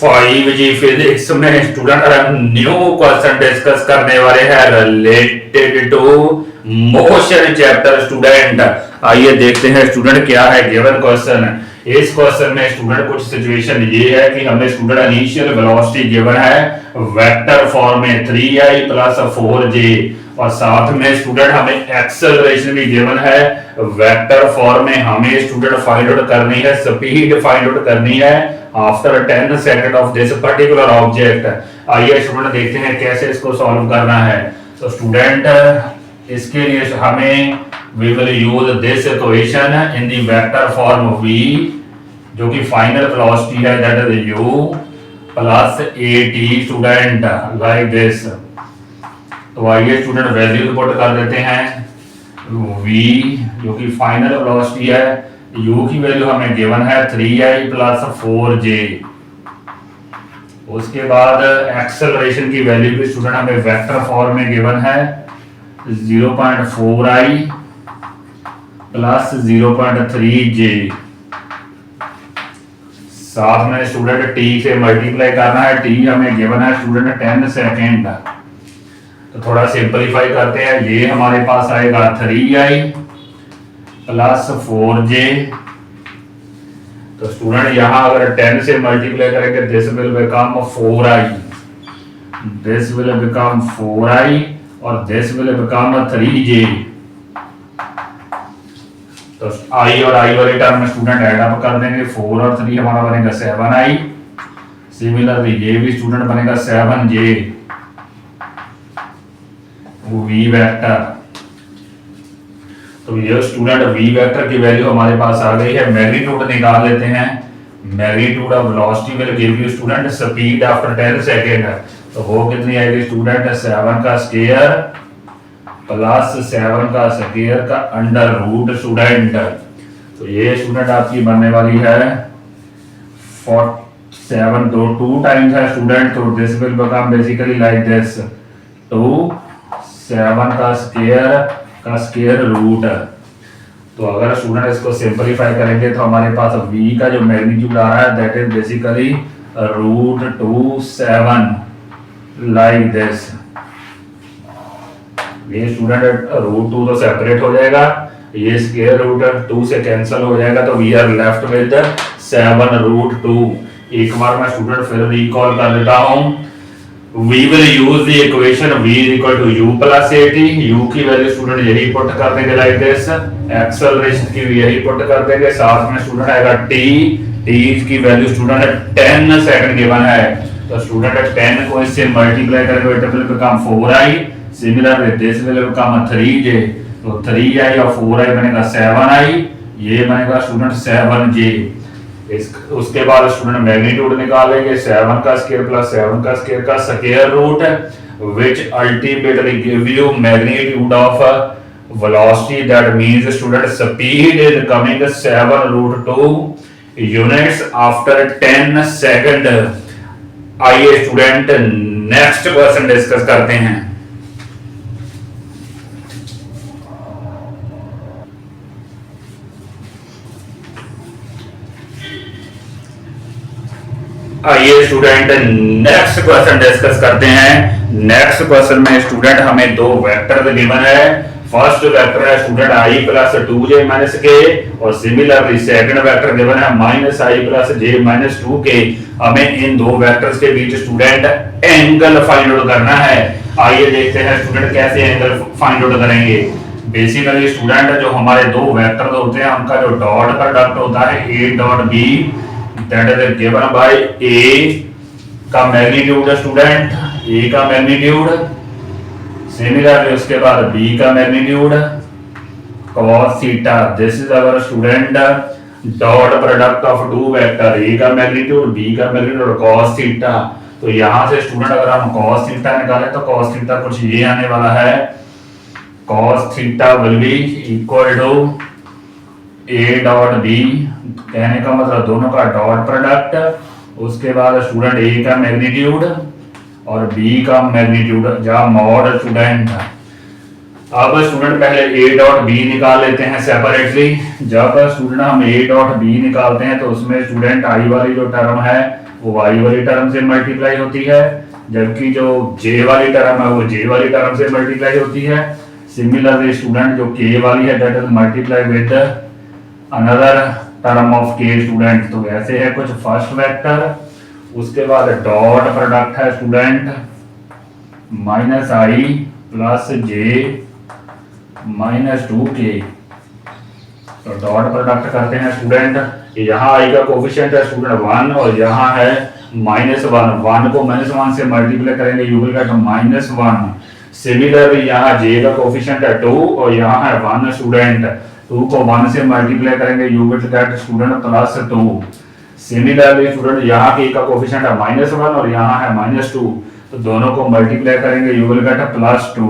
Five G physics में student new question discuss करने वाले हैं related to motion chapter. Student आइए देखते हैं स्टूडेंट क्या है गिवन क्वेश्चन। इस क्वेश्चन में स्टूडेंट कुछ सिचुएशन ये है कि हमें स्टूडेंट इनिशियल वेलोसिटी गिवन है वेक्टर फॉर्म में 3i प्लस 4j और साथ में स्टूडेंट हमें एक्सेलरेशन भी गिवन है वेक्टर फॉर्म में। हमें स्टूडेंट फाइंड आउट करनी है स्पीड फाइंड आउट करनी है after 10 second of this particular object. आइए स्टूडेंट देखते हैं कैसे इसको सॉल्व करना है। तो स्टूडेंट इसके लिए हमें we will use this equation in the vector form v जो कि फाइनल वेलोसिटी है that is u plus at student like this. तो आइए स्टूडेंट वैल्यू पुट कर देते हैं v जो कि फाइनल वेलोसिटी है, u की वैल्यू हमें गिवन है 3i प्लस 4j। उसके बाद एक्सेलरेशन की वैल्यू भी स्टूडेंट हमें वेक्टर फॉर्म में गिवन है 0.4i प्लस 0.3j। साथ में स्टूडेंट t से मल्टीप्लाई करना है, t हमें गिवन है स्टूडेंट 10 सेकेंड। तो थोड़ा सिंपलीफाई करते हैं, ये हमारे पास आएगा 3i प्लस 4j। तो स्टूडेंट यहां अगर 10 से मल्टीप्लाई करेंगे this will become 4i, this will become 4i और दिस विल बिकम 3j। तो i और i वाले टर्म में स्टूडेंट ऐड अप कर देंगे, 4 और 3 हमारा बनेगा 7i। सिमिलरली ये भी स्टूडेंट बनेगा 7j v वेक्टर। तो ये स्टूडेंट v वेक्टर की वैल्यू हमारे पास आ गई है। मैग्नीट्यूड निकाल लेते हैं। Magnitude of velocity will give you student speed after 10 second. तो वो कितनी आएगी स्टूडेंट 7 का स्क्वायर प्लस 7 का स्क्वायर का अंडर रूट स्टूडेंट। तो ये स्टूडेंट आपकी बनने वाली है 7 2 टाइम्स है स्टूडेंट। तो this will become basically like this 2 7 का स्क्वायर रूट। तो अगर स्टूडेंट इसको सिंपलीफाई करेंगे तो हमारे पास v का जो मैग्नीट्यूड आ रहा है that is basically root 2 7 like this. ये स्टूडेंट रूट 2 तो सेपरेट हो जाएगा, ये स्क्वायर रूट 2 से कैंसिल हो जाएगा। तो we are left with 7 root 2। एक बार मैं स्टूडेंट फिर रिकॉल कर देता हूं। we will use the equation v is equal to u plus at। u की वैल्यू स्टूडेंट यही पुट कर देंगे लाइक दिस, एक्सेलरेशन की भी यही पुट कर देंगे। साथ में स्टूडेंट आएगा t की वैल्यू स्टूडेंट 10 सेकंड गिवन है। तो स्टूडेंट 10 को इससे मल्टीप्लाई करेंगे it will become 4i। Similarly this will become 3j। तो 3i और 4i बनेगा 7i, ये बनेगा स्टूडेंट 7j। उसके बाद स्टूडेंट मैग्नीट्यूड निकालेंगे 7 का स्क्वायर प्लस 7 का स्क्वायर का square root which ultimately give you magnitude of velocity. That means student speed is coming 7 root 2 units after 10 second. आइए स्टूडेंट नेक्स्ट क्वेश्चन डिस्कस करते हैं। आइए स्टूडेंट नेक्स्ट क्वेश्चन डिस्कस करते हैं। नेक्स्ट क्वेश्चन में student हमें दो वेक्टर गिवन है। फर्स्ट वेक्टर है student i plus 2j minus k और सिमिलरली सेकंड वेक्टर गिवन है minus i plus j minus 2k। हमें इन दो वेक्टर्स के बीच स्टूडेंट एंगल फाइंड आउट करना है। आइए देखते हैं स्टूडेंट कैसे एंगल फाइंड आउट करेंगे। बेसिकली स्टूडेंट जो हमारे दो वेक्टर होते हैं उनका जो डॉट प्रोडक्ट होता है a dot b that is given by a का मैग्नीट्यूड स्टूडेंट, a का मैग्नीट्यूड, सिमिलरली उसके बाद b का magnitude cos theta. This is our student dot product of two vector, a का मैग्नीट्यूड b का magnitude cos theta. तो यहां से स्टूडेंट अगर हम cos थीटा निकालें तो cos थीटा कुछ ये आने वाला है, cos theta will be equal to a dot b, कहने का मतलब दोनों का डॉट प्रोडक्ट। उसके बाद स्टूडेंट a का मैग्नीट्यूड और b का मैग्नीट्यूड जहां मॉड स्टूडेंट। अब स्टूडेंट पहले a डॉट b निकाल लेते हैं सेपरेटली। जब स्टूडेंट हम a डॉट b निकालते हैं तो उसमें स्टूडेंट i वाली जो टर्म है वो y वाली टर्म से मल्टीप्लाई होती है, जबकि जो j वाली टर्म है वो j वाली टर्म से मल्टीप्लाई होती है। सिमिलरली स्टूडेंट जो k वाली है that is multiply with another term of k student. तो ऐसे है कुछ फर्स्ट वेक्टर, उसके बाद डॉट प्रोडक्ट है स्टूडेंट माइनस आई प्लस जे माइनस 2k। तो डॉट प्रोडक्ट करते हैं स्टूडेंट, यहाँ आई का कोफिशिएंट है स्टूडेंट 1 और यहाँ है -1, 1 को -1 से मल्टीप्लाई करेंगे यू विल गेट -1। सिमिलरली यहाँ j का कोफिशिएंट है 2 और यहाँ है 1 स्टूडेंट, 2 को 1 से मल्टीप्लाई करेंगे you will gate student +2। Similarly student यहाँ के का कोफिशिएंट है -1 और यहाँ है -2, तो दोनों को मल्टीप्लाई करेंगे you will gate +2,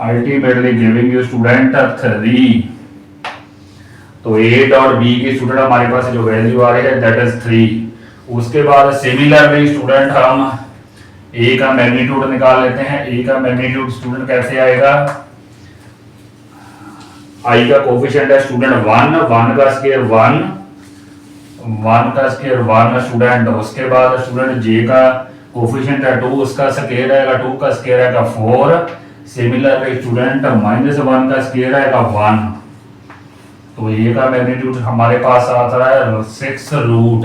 ultimately giving you student 3। तो a डॉट b की स्टूडेंट हमारे पास जो वैल्यू आ रही है दैट इज 3। उसके बाद सिमिलरली स्टूडेंट हम a का मैग्नीट्यूड निकाल लेते हैं। a का मैग्नीट्यूड स्टूडेंट कैसे आएगा, i का कोफिशिएंट है स्टूडेंट 1, 1 का स्क्वायर 1, 1 का स्क्वायर 1 स्टूडेंट। उसके बाद स्टूडेंट j का कोफिशिएंट है 2, उसका स्क्वायर आएगा 2 का स्क्वायर आएगा 4। सिमिलरली स्टूडेंट -1 का स्क्वायर आएगा 1। तो a का मैग्नीट्यूड हमारे पास आता है 6 रूट।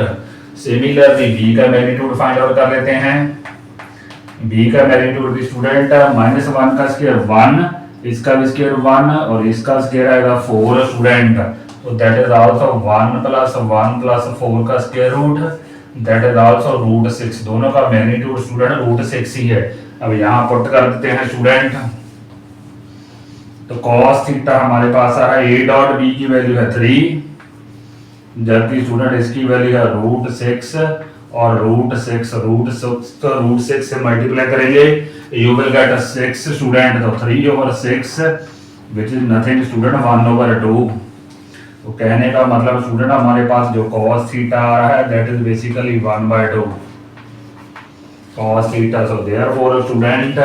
सिमिलरली b का मैग्नीट्यूड फाइंड आउट कर लेते हैं। b का मैग्नीट्यूड भी स्टूडेंट -1 का स्क्वायर 1, इसका भी स्क्वायर 1 और इसका स्क्वायर आएगा 4 स्टूडेंट। तो दैट इज आल्सो 1 + 1 + 4 का square root, that is also √6। दोनों का मैग्नीट्यूड स्टूडेंट √6 ही है। अब यहाँ पुट कर देते हैं स्टूडेंट, तो cos थीटा हमारे पास आ रहा है a डॉट b की वैल्यू है 3, जबकि स्टूडेंट इसकी वैल्यू है √6 और √6 तो √6 से मल्टीप्लाई करेंगे यू विल गेट 6 स्टूडेंट। तो 3/6 विच इज नथिंग स्टूडेंट 1/2। तो कहने का मतलब स्टूडेंट हमारे पास जो cos थीटा आ रहा है that is basically 1/2 cos theta. So therefore student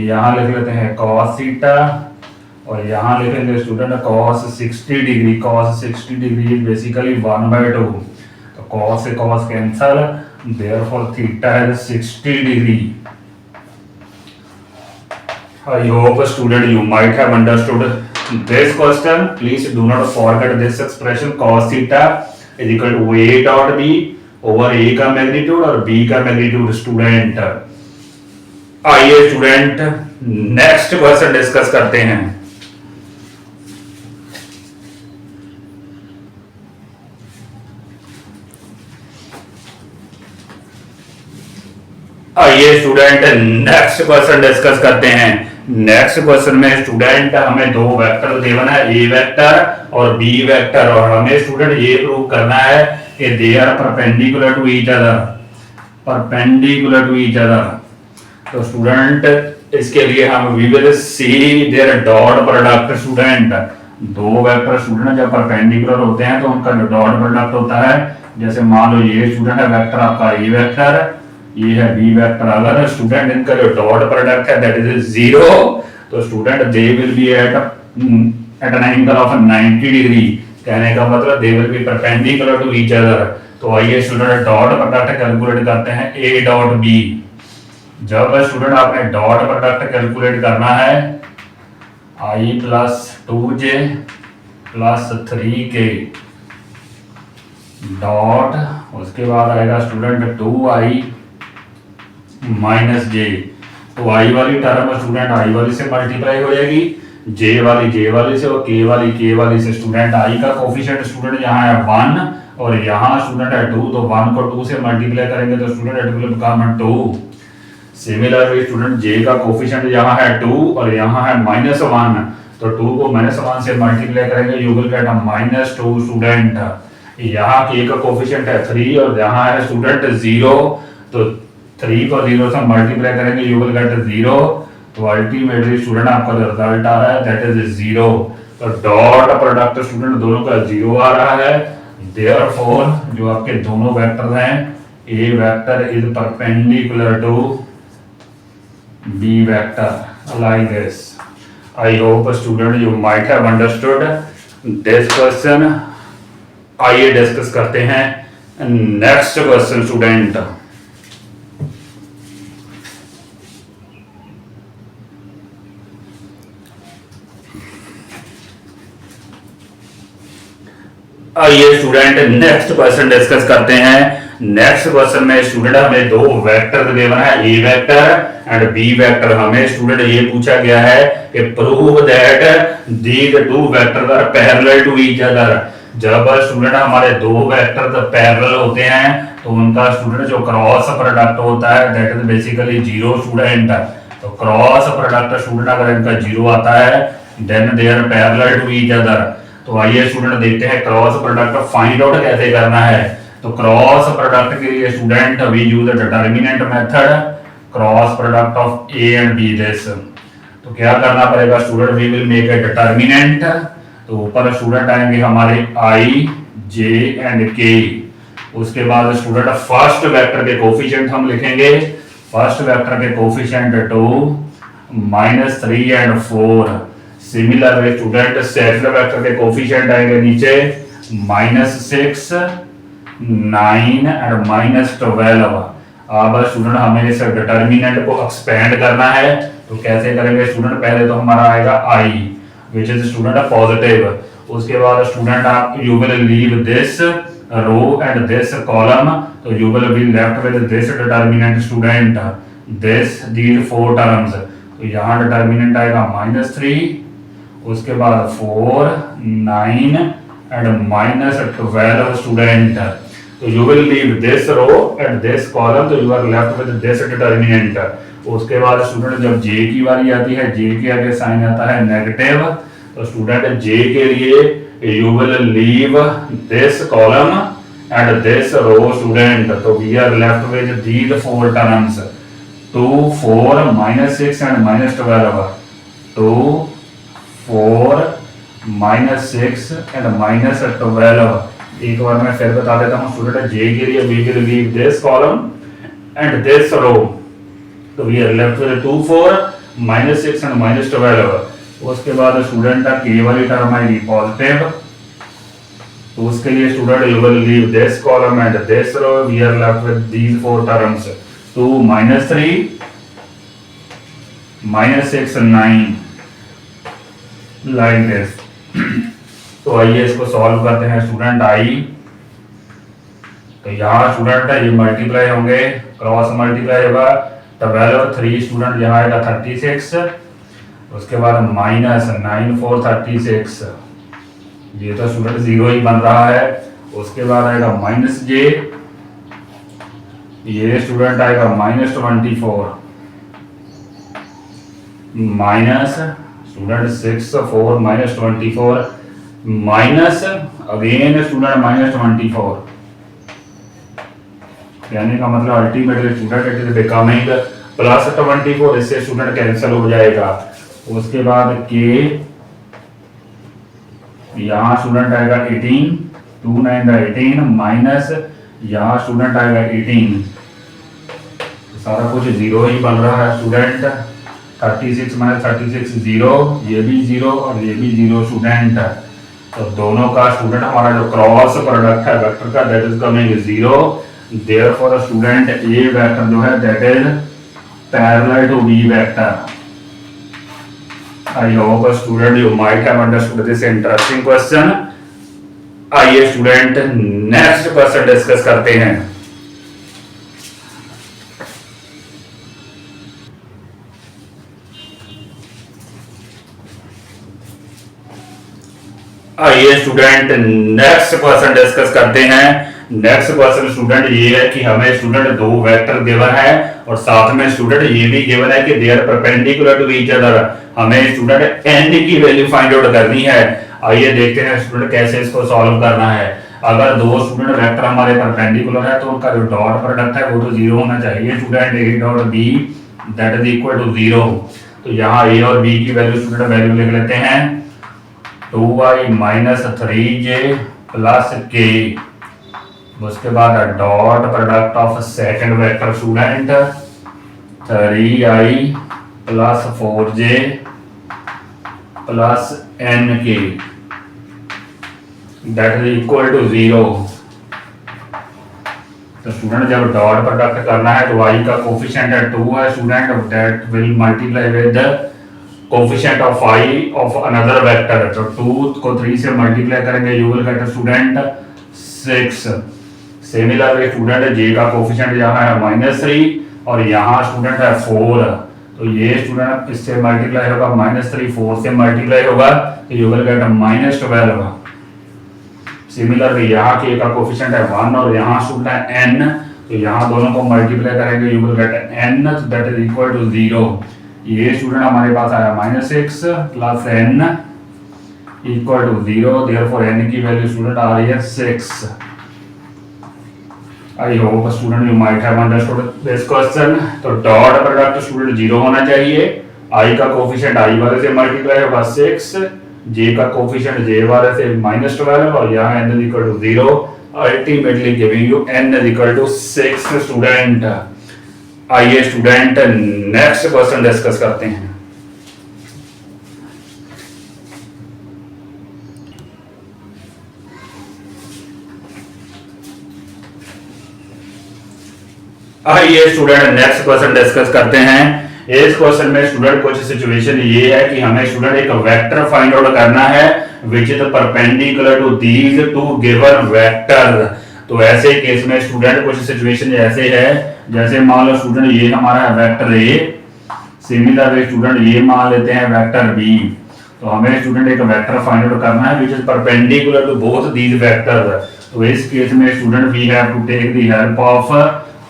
यहाँ लिख लेते हैं cos थीटा और यहाँ लिखेंगे student cos 60 degree. cos 60 degree is basically 1/2। तो cos से cos कैंसल, देयरफॉर थीटा है 60 degree. I hope student you might have understood this question. Please do not forget this expression cos theta is equal to a dot b over a का magnitude और b का magnitude student. आइए student next question discuss करते हैं। आइए student next question discuss करते हैं। Next question में स्टूडेंट हमें दो वेक्टर गिवन है, ए वेक्टर और बी वेक्टर, और हमें स्टूडेंट ये प्रूव करना है कि they are perpendicular to each other, perpendicular to each other. तो स्टूडेंट इसके लिए हम we will see their dot product. Student दो वेक्टर स्टूडेंट जब परपेंडिकुलर होते हैं तो उनका जो डॉट प्रोडक्ट होता है, जैसे मान लो ये स्टूडेंट है वेक्टर आपका ए वेक्टर, ये है बी वेक्टर, अगर स्टूडेंट इनका जो डॉट प्रोडक्ट है दैट इज 0, तो student they will be at an angle of 90 degree. कहने का मतलब they will be perpendicular to each other. तो आइए स्टूडेंट डॉट प्रोडक्ट कैलकुलेट करते हैं ए डॉट बी। जब स्टूडेंट आपने डॉट प्रोडक्ट कैलकुलेट करना है i plus 2j plus 3k dot, उसके बाद आएगा स्टूडेंट 2i माइनस जे। तो आई वाली टर्म स्टूडेंट आई वाली से मल्टीप्लाई हो जाएगी, जे वाली से और के वाली से। स्टूडेंट आई का कोफिशिएंट स्टूडेंट यहाँ है 1 और यहाँ स्टूडेंट है 2, तो 1 को 2 से मल्टीप्लाई करेंगे तो student it will become 2। Similarly student J का कोफिशिएंट यहाँ है 2 और यहाँ है -1, तो 2 को -1 से मल्टीप्लाई करेंगे यू विल गेट -2 स्टूडेंट। यहाँ के का कोफिशिएंट है 3 और यहाँ है स्टूडेंट 0, तो 3 को 0 से मल्टीप्लाई करेंगे यू विल गेट 0। तो अल्टीमेटली स्टूडेंट आपका जो रिजल्ट आ रहा है दैट इज 0। तो डॉट प्रोडक्ट स्टूडेंट दोनों का 0 आ रहा है। देयरफॉर जो आपके दोनों वेक्टर हैं A vector is perpendicular to B vector like this. I hope student you might have understood this question. आइए डिस्कस करते हैं नेक्स्ट क्वेश्चन स्टूडेंट, आइए स्टूडेंट नेक्स्ट क्वेश्चन डिस्कस करते हैं। नेक्स्ट क्वेश्चन में स्टूडेंट हमें दो वेक्टर गिवन है, A vector and B vector. हमें स्टूडेंट ये पूछा गया है कि prove that these two vector are parallel to each other. जब स्टूडेंट हमारे दो वेक्टर पैरेलल होते हैं तो उनका स्टूडेंट जो क्रॉस प्रोडक्ट होता है that is basically zero student. तो क्रॉस प्रोडक्ट स्टूडेंट अगर इनका जीरो आता है then they are parallel to each other. तो आइए स्टूडेंट देखते हैं क्रॉस प्रोडक्ट फाइंड आउट कैसे करना है। तो क्रॉस प्रोडक्ट के लिए student we use determinant method, cross product of A and B this. तो क्या करना पड़ेगा student, we will make a determinant. तो ऊपर स्टूडेंट आएंगे हमारे आई जे एंड के। उसके बाद स्टूडेंट फर्स्ट वेक्टर के कोफिशिएंट हम लिखेंगे। फर्स्ट वेक्टर के coefficient 2 -3 and 4। Similar student second vector के कोफिशिएंट आएंगे नीचे -6 9 एंड -12। अब स्टूडेंट हमें इस डिटरमिनेंट को एक्सपेंड करना है। तो कैसे करेंगे स्टूडेंट, पहले तो हमारा आएगा i which is student positive. उसके बाद स्टूडेंट आप you will leave this row and this column. तो you will be left with this determinant student, this these four terms. तो यहाँ डिटरमिनेंट आएगा -3, उसके बाद 4 9 एंड -12 स्टूडेंट। तो you will leave this row and this column, तो you are left with this determinant. उसके बाद स्टूडेंट जब जे की बारी आती है, जे के आगे साइन आता है नेगेटिव। तो स्टूडेंट जे के लिए you will leave this column and this row student. तो we are left with these four terms 2 4 -6 and -12। 2 4 -6 and -12। एक बार मैं फिर बता देता हूँ स्टूडेंट, जे के लिए we will leave this column and this row. तो we are left with 2 4 -6 and -12। उसके बाद स्टूडेंट के वाली टर्म आएगी पॉजिटिव। तो उसके लिए student you will leave this column and this row. We are left with these four terms 2 -3 -6 9 like this. तो आइए इसको सॉल्व करते हैं स्टूडेंट आई। तो यहाँ स्टूडेंट ये मल्टीप्लाई होंगे, क्रॉस मल्टीप्लाई होगा 12 3 स्टूडेंट यहाँ आएगा 36। उसके बाद -9 4 36, ये तो स्टूडेंट 0 ही बन रहा है। उसके बाद आएगा -j, ये स्टूडेंट आएगा -24 minus student 6 4 -24 minus again student -24। कहने का मतलब ultimately student it is becoming +24। इससे स्टूडेंट कैंसिल हो जाएगा। उसके बाद के यहाँ स्टूडेंट आएगा 18 2 9 18 माइनस यहाँ स्टूडेंट आएगा 18। सारा कुछ 0 ही बन रहा है स्टूडेंट। 36 -36 0, ये भी 0 और ये भी 0 स्टूडेंट। तो दोनों का स्टूडेंट हमारा जो क्रॉस प्रोडक्ट है वेक्टर का that is coming 0। Therefore student a vector जो है that is parallel to B vector. I hope student you might have understood this interesting question। आइए स्टूडेंट नेक्स्ट क्वेश्चन डिस्कस करते हैं। आइए स्टूडेंट नेक्स्ट क्वेश्चन डिस्कस करते हैं। Next question student ये है कि हमें स्टूडेंट दो वेक्टर गिवन है और साथ में स्टूडेंट ये भी गिवन है कि they are perpendicular to each other. हमें स्टूडेंट n की वैल्यू फाइंड आउट करनी है। आइए देखते हैं स्टूडेंट कैसे इसको सॉल्व करना है। अगर दो स्टूडेंट वेक्टर हमारे परपेंडिकुलर है तो उनका जो डॉट प्रोडक्ट है वो तो 0 होना चाहिए student. a dot b that is equal to 0। तो यहाँ a और b की वैल्यू स्टूडेंट वैल्यू लिख लेते हैं 2y - 3j + k। उसके बाद dot product of second vector student 3i + 4j + nk that is equal to 0। तो स्टूडेंट जब डॉट प्रोडक्ट करना है तो y का कोफिशिएंट है 2 है student, that will multiply with the coefficient of y of another vector. तो 2 को 3 से मल्टीप्लाई करेंगे, you will gate student 6। Similarly student j का कोफिशिएंट यहाँ है -3 और यहाँ स्टूडेंट है 4, तो ये स्टूडेंट इससे मल्टीप्लाई होगा -3 4 से मल्टीप्लाई होगा तो यू विल गेट -12। सिमिलरली यहाँ के का कोफिशिएंट है 1 और यहाँ स्टूडेंट है n, तो यहाँ दोनों को मल्टीप्लाई करेंगे you will get n, that is equal to 0। ये स्टूडेंट हमारे पास आया -6 plus n equal to 0, therefore n की वैल्यू स्टूडेंट आ रही है 6। I hope student you might have understood this question. तो डॉट प्रोडक्ट स्टूडेंट 0 होना चाहिए, i का कोफिशिएंट i वाले से मल्टीप्लाई होगा 6, j का कोफिशिएंट j वाले से -12 और यहाँ n equal to 0, ultimately giving you n equal to 6 student. आइए स्टूडेंट नेक्स्ट क्वेश्चन डिस्कस करते हैं। आइए स्टूडेंट नेक्स्ट क्वेश्चन डिस्कस करते हैं। इस क्वेश्चन में स्टूडेंट कुछ सिचुएशन ये है कि हमें स्टूडेंट एक वेक्टर फाइंड आउट करना है which is perpendicular to these two given vector. तो ऐसे केस में स्टूडेंट कुछ सिचुएशन ऐसे है, जैसे मान लो स्टूडेंट ये हमारा है वेक्टर ए, सिमिलरली स्टूडेंट ये मान लेते हैं वेक्टर बी। तो हमें स्टूडेंट एक वेक्टर फाइंड आउट करना है which is perpendicular to both these vector. तो इस केस में student we have to take the help of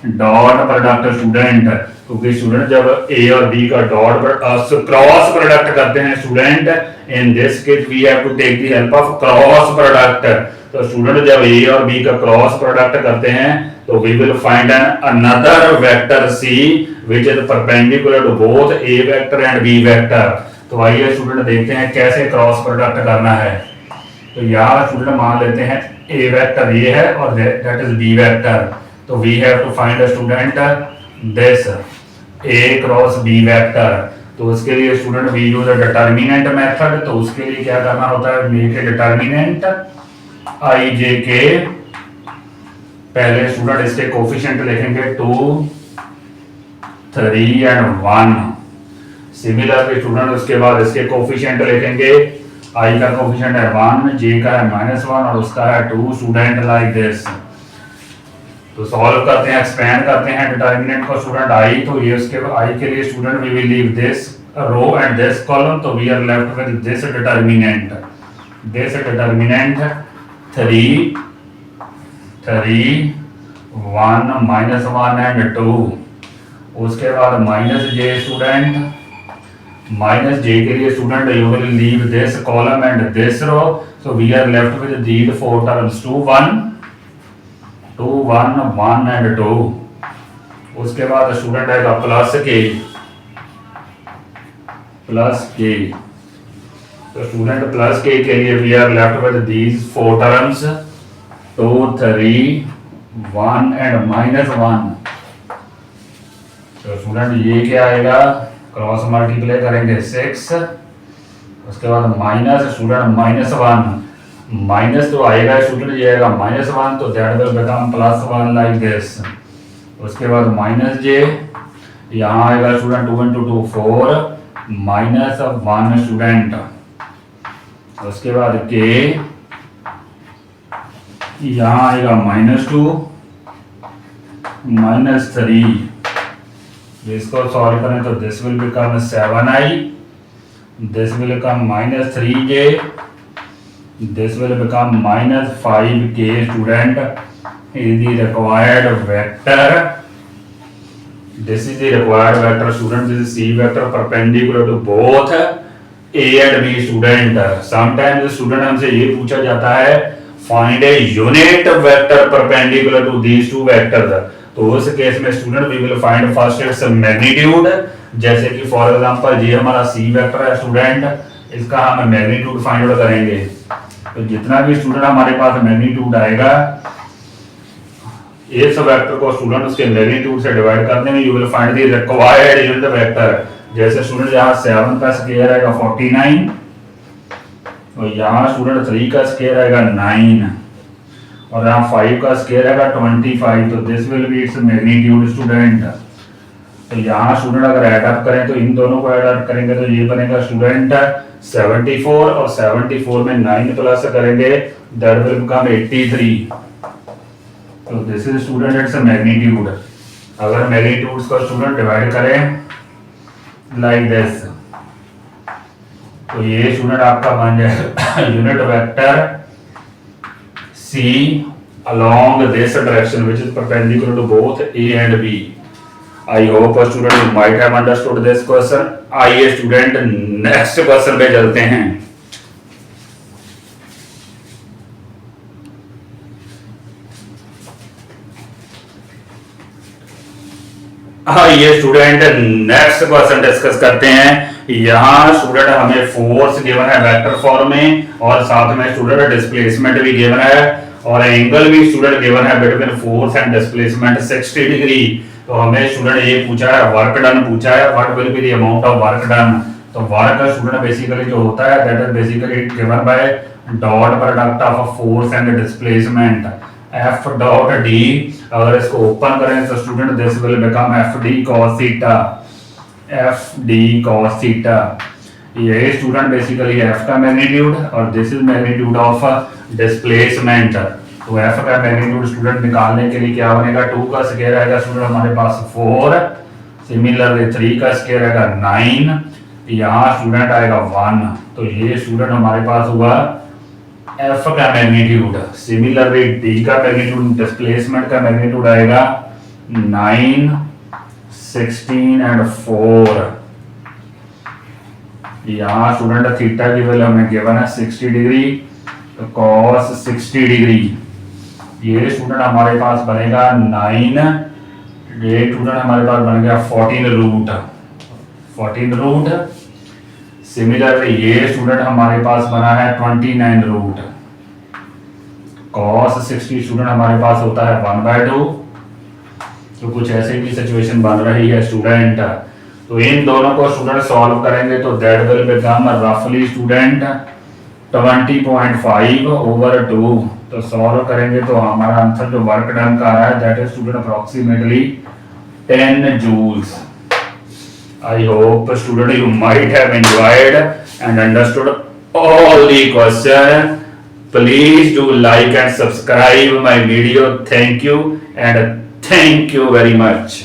dot product student, क्योंकि स्टूडेंट जब ए और बी का डॉट क्रॉस प्रोडक्ट करते हैं student, in this case we have to take the help of cross product. तो student जब A और B का क्रॉस प्रोडक्ट करते हैं तो we will find an another vector C which is perpendicular to both A vector and B vector. तो आइए student देखते हैं कैसे क्रॉस प्रोडक्ट करना है। तो यहाँ स्टूडेंट मान लेते हैं ए वेक्टर ये है और दैट इज बी वेक्टर। तो we have to find a student this A cross B vector. तो उसके लिए student we use a determinant method. तो उसके लिए क्या करना होता है, मेक ए डिटरमिनेंट आई जे के। पहले स्टूडेंट इसके कोफिशिएंट लिखेंगे 2 3 एंड 1। सिमिलरली स्टूडेंट उसके बाद इसके कोफिशिएंट लिखेंगे, आई का कोफिशिएंट है 1, जे का है -1 और उसका है 2 स्टूडेंट लाइक दिस। तो सॉल्व करते हैं, एक्सपेंड करते हैं डिटरमिनेंट को स्टूडेंट आई। तो ये उसके आई के लिए student we will leave this row and this column. तो we are left with this determinant 3 1 -1 and 2। उसके बाद -j स्टूडेंट, -j के लिए student you will leave this column and this row. So we are left with these 4 terms 2 1 1 and 2। उसके बाद student आएगा plus के। तो स्टूडेंट प्लस के लिए we are left with these 4 terms 2 3 1 and -1। तो स्टूडेंट ये क्या आएगा, क्रॉस मल्टीप्लाई करेंगे 6। उसके बाद माइनस स्टूडेंट -1 माइनस तो आएगा स्टूडेंट, ये आएगा -1 तो that will become +1 like this. उसके बाद -j यहाँ आएगा स्टूडेंट 2 × 2 4 -1 स्टूडेंट। उसके बाद k यहाँ आएगा -2 -3। इसको सॉल्व करें तो this will become 7i, this will become -3j, this will become -5k student is the required vector. This is the required vector student. This is c vector perpendicular to both a and b student. Sometimes student हमसे ये पूछा जाता है find a unit vector perpendicular to these two vectors. तो उस case में student we will find first its magnitude। जैसे कि फॉर एग्जांपल ये हमारा c वेक्टर है स्टूडेंट, इसका हम मैग्नीट्यूड फाइंड आउट करेंगे। तो जितना भी स्टूडेंट हमारे पास मैग्नीट्यूड आएगा, इस वेक्टर को स्टूडेंट उसके मैग्नीट्यूड से डिवाइड करने में you will find the required unit vector. जैसे स्टूडेंट यहाँ 7 का स्क्वायर आएगा 49, तो यहाँ स्टूडेंट 3 का स्क्वायर आएगा 9, और यहाँ 5 का स्क्वायर है 25, तो this will be its magnitude student. तो यहाँ स्टूडेंट अगर ऐड अप करें तो इन दोनों को ऐड अप करेंगे तो ये बनेगा स्टूडेंट 74, और 74 में 9 प्लस करेंगे दैट विल बिकम 83। तो this is student its magnitude. अगर मैग्नीट्यूड्स को स्टूडेंट डिवाइड करें लाइक दिस, तो ये स्टूडेंट आपका बन जाएगा unit vector C along this direction which is perpendicular to both A and B. I hope student you might have understood this question. आइए student next question पे चलते हैं। आइए स्टूडेंट नेक्स्ट क्वेश्चन डिस्कस करते हैं। यहाँ स्टूडेंट हमें force given है वेक्टर फॉर्म में, और साथ में स्टूडेंट डिस्प्लेसमेंट भी गिवन है, और एंगल भी स्टूडेंट गिवन है between force and displacement 60 degree. तो हमें स्टूडेंट ये पूछा है वर्क डन पूछा है, what will be the amount of work done. तो वर्क स्टूडेंट बेसिकली जो होता है that is basically given by dot product of force and displacement F dot D। अगर इसको ओपन करें तो student this will become FD cos theta, FD cos theta. ये student basically F का magnitude और this is magnitude of displacement. तो F का magnitude student निकालने के लिए क्या बनेगा, 2 का स्क्वायर आएगा स्टूडेंट हमारे पास 4, सिमिलरली 3 का स्क्वायर आएगा 9, यहाँ स्टूडेंट आएगा 1। तो ये स्टूडेंट हमारे पास हुआ F का मैग्नीट्यूड। सिमिलरली D का मैग्नीट्यूड डिस्प्लेसमेंट का मैग्नीट्यूड आएगा 9, 16 एंड 4। यहाँ स्टूडेंट थीटा की वैल्यू हमें गिवन है 60 डिग्री, तो cos 60 डिग्री। ये स्टूडेंट हमारे पास बनेगा 9, ये स्टूडेंट हमारे पास बन गया 14 रूट। सिमिलरली ये स्टूडेंट हमारे पास बना है 29 रूट। cos 60 स्टूडेंट हमारे पास होता है 1/2। तो कुछ ऐसे की सिचुएशन बन रही है स्टूडेंट। तो इन दोनों को स्टूडेंट सॉल्व करेंगे तो दैट विल बिकम रफली स्टूडेंट 20.5/2। तो सॉल्व करेंगे तो हमारा आंसर जो वर्क डन का है that is student approximately 10 joules. I hope student you might have enjoyed and understood all the question. Please do like and subscribe my video. Thank you and thank you very much.